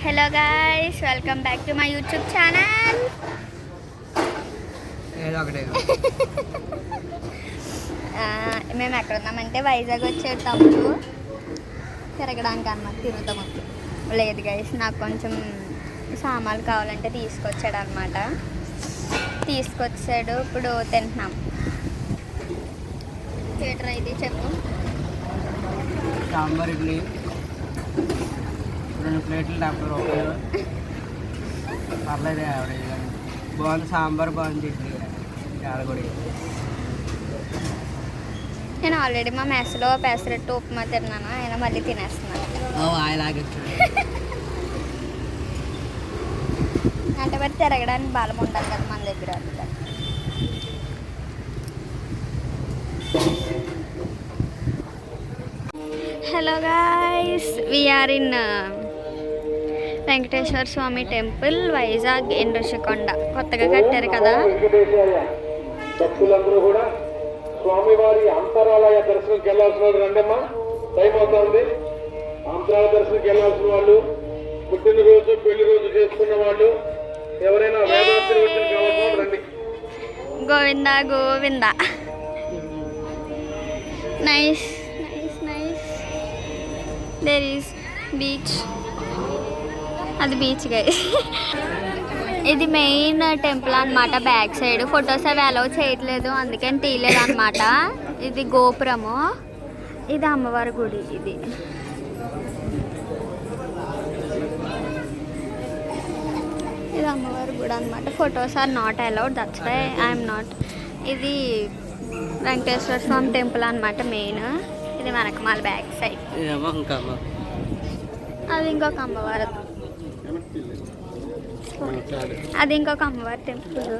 Hello guys, welcome back to my YouTube channel. మేము ఎక్కడ ఉన్నామంటే వైజాగ్ వచ్చేది తమ్ముడు తిరగడానికి అన్నమాట. తిరుగుతాము లేదు గైస్, నాకు కొంచెం సామాన్లు కావాలంటే తీసుకొచ్చాడు అనమాట. తీసుకొచ్చాడు, ఇప్పుడు తింటున్నాం. థియేటర్ అయితే చెప్పు. సాంబార్ ఇడ్లీ 2 ప్లేట్లు 70 రూపాయలు. పర్లేదు, యావరేజ్ బాగుంది. సాంబార్ బాగుంది, ఇడ్లీ చాలగొడి. నేను ఆల్రెడీ మా మెస్లో పెసరట్టు ఉప్మా తిన్నాను, అయినా మళ్ళీ తినేస్తున్నాను. అంటే మరి తిరగడానికి బలం ఉండాలి కదా మన దగ్గర. Hello guys, we are in Venkateswara Swamy temple, Vizag in Rushikonda. కొత్తగా కట్టారు కదా. భక్తులందరూ కూడా స్వామివారి అంతరాలయ దర్శనంకి వెళ్ళాల్సిన వాళ్ళు రండమ్మా, టైం అవుతుంది. అంతరాలయ దర్శనంకి వెళ్ళాల్సిన వాళ్ళు, పుట్టినరోజు పెళ్లి రోజు చేసుకున్న వాళ్ళు, ఎవరైనా వేదాంతర్వచనం కావాల్సిన వాళ్ళు రండి. Govinda Govinda. Nice nice nice. There is beach. అది బీచ్ గైస్. ఇది మెయిన్ టెంపుల్ అనమాట. బ్యాక్ సైడ్ ఫొటోస్ అవి అలౌ చేయట్లేదు, అందుకని తీయలేదు అనమాట. ఇది గోపురము, ఇది అమ్మవారి గుడి. ఇది అమ్మవారి గుడి అనమాట. Photos are not allowed, that's why I'm not. ఇది వెంకటేశ్వర స్వామి టెంపుల్ అనమాట మెయిన్. ఇది వెనకమాల బ్యాక్ సైడ్. అది ఇంకొక అమ్మవారు, అది ఇంకొక అమ్మవారి టెంపుల్.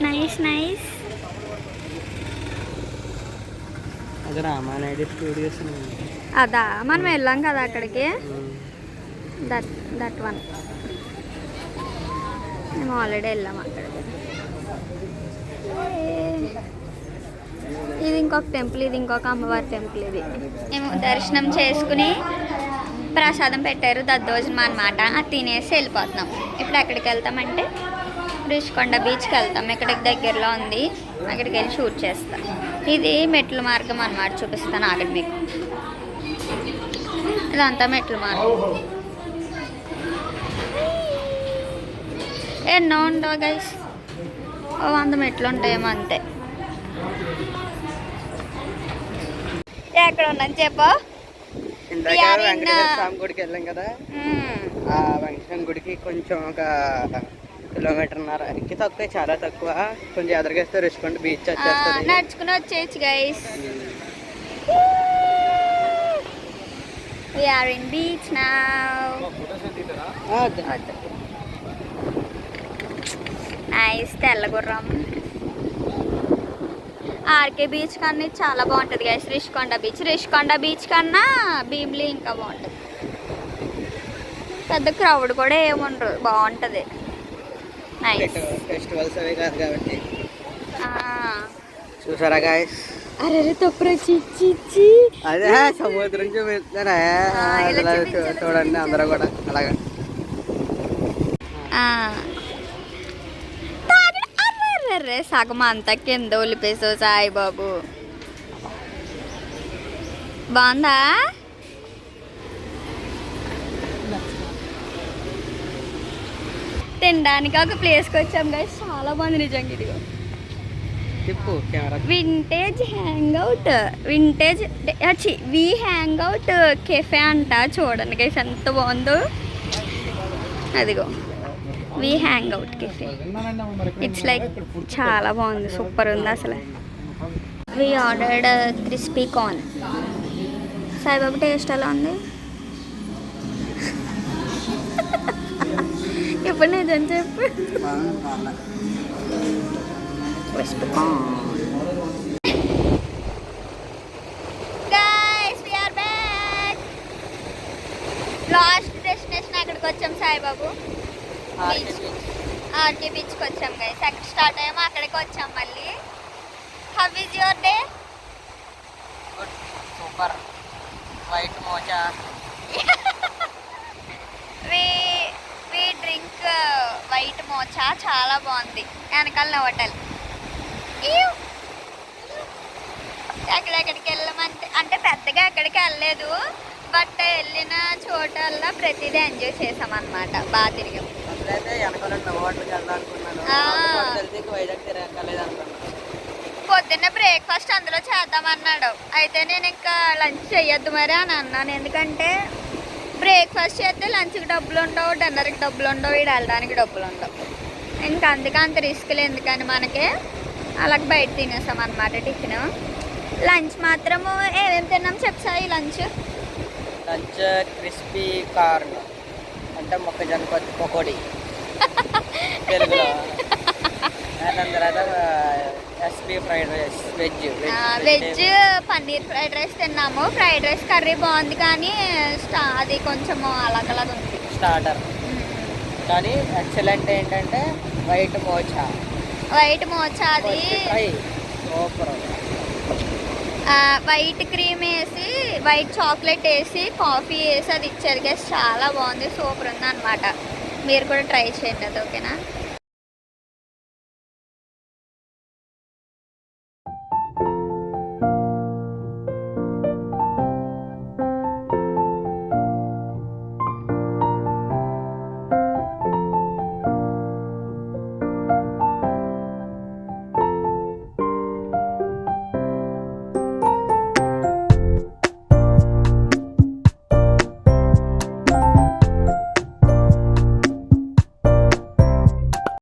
Nice nice. అదా మనం వెళ్ళాం కదా అక్కడికి. దట్ వన్ మేము ఆల్రెడీ వెళ్ళాం అక్కడికి. ఇది ఇంకొక టెంపుల్, ఇది ఇంకొక అమ్మవారి టెంపుల్. ఇది మేము దర్శనం చేసుకుని ప్రసాదం పెట్టారు, దద్దోజనం అనమాట. అది తినేసి వెళ్ళిపోతున్నాం. ఇప్పుడు ఎక్కడికి వెళ్తామంటే ఋషికొండ బీచ్కి వెళ్తాం. ఇక్కడికి దగ్గరలో ఉంది, అక్కడికి వెళ్ళి షూట్ చేస్తాం. ఇది మెట్ల మార్గం అనమాట, చూపిస్తాను ఆగండి మీకు. ఇదంతా మెట్ల మార్గం. ఎన్నో ఉండవు గైస్, 100 మెట్లు ఉంటాయేమో అంతే. ఎక్కడ ఉన్నాను చెప్పు. వెంకటేశ్వర స్వామి గుడికి వెళ్ళాం కదా, ఆ వెంకటేశ్వర గుడికి కొంచెం ఒక 1.5 కిలోమీటర్కి తక్కువ, చాలా తక్కువ. కొంచెం ఎదురుగేస్తే ఋషికొండ బీచ్ వచ్చేస్తుంది. నడుచుకుని వచ్చేయచ్చు guys. We are in beach now. Nice. తెల్లగుర్రం. ఆర్కే బీచ్ కన్నా చాలా బాగుంటుంది గైస్. ఋషికొండ బీచ్ కన్నా భీమిలి ఇంకా బాగుంటుంది. పెద్ద క్రౌడ్ కూడా ఏముండరు, బాగుంటుంది. నైస్. ఫెస్టివల్స్ అవి కాదు కాబట్టి. చూసారా గైస్? అరే తప్పురా, చిచ్చి. అదే సముద్రం చూపిస్తారా, చూడండి అందరూ కూడా అలాగా. సగం అంతా కింద ఒలిపేసావు సాయిబాబు. బాగుందా? తినడానికి ఒక ప్లేస్కి వచ్చాం గైస్, చాలా బాగుంది నిజంగా. ఇదిగో vintage hangout, V hangout cafe అంట. చూడండి గైస్ ఎంత బాగుందో. అదిగో V hangout cafe. It's like చాలా బాగుంది, సూపర్ ఉంది అసలు. We ordered crispy corn. Saibabu taste ఎలా ఉంది? ఇప్పుడు నిజం చెప్పు. Crispy corn. Guys, we are back. Last destination ఎక్కడికి వచ్చాం సాయిబాబు? ఆర్కే బీచ్కి వచ్చాం గైస్. ఎక్కడ స్టార్ట్ అయ్యామో అక్కడికి వచ్చాం మళ్ళీ. How is your day? Super white mocha. We drink white mocha చాలా బాగుంది. వెనకాల హోటల్ ఎక్కడెక్కడికి వెళ్ళమంటే అంటే పెద్దగా ఎక్కడికి వెళ్ళలేదు, బట్ వెళ్ళిన చోటల్లా ప్రతిదీ ఎంజాయ్ చేసాం అనమాట. బాగా తిరిగాం. అసలైతే వెనకాల హోటల్కి వెళ్దాం అనుకున్నాను, తెలిసి వైజాగ్ తిరగలేదు అనుకున్నాను. పొద్దున్న బ్రేక్ఫాస్ట్ అందులో చేద్దామన్నాడు. అయితే నేను ఇంకా లంచ్ చెయ్యొద్దు మరి అని అన్నాను. ఎందుకంటే బ్రేక్ఫాస్ట్ చేస్తే లంచ్కి డబ్బులు ఉండవు, డిన్నర్కి డబ్బులు ఉండవు, వీడు వెళ్ళడానికి డబ్బులు ఉండవు. ఇంకా అందుకే అంత రిస్క్లు ఎందుకని మనకి అలాగ బయట తినేసాం అనమాట టిఫిన్. లంచ్ మాత్రము ఏమేమి తిన్నాం చెప్పాయి. లంచ్ క్రిస్పీ కార్న్ అంటే మొక్కజొన్న పకోడీ తెలుగులో. దాని తర్వాత SP fried rice veg paneer fried rice తిన్నాము. ఫ్రైడ్ రైస్ కర్రీ బాగుంది, కానీ అది కొంచెం అలాగలాగా ఉంది స్టార్టర్. కానీ ఎక్సలెంట్ ఏంటంటే వైట్ మోచా అది సూపర్. వైట్ క్రీమ్ వేసి వైట్ చాక్లెట్ వేసి కాఫీ వేసి అది ఇచ్చారు గెస్. చాలా బాగుంది, సూపర్ ఉంది అనమాట. మీరు కూడా ట్రై చేయండి అది. ఓకేనా?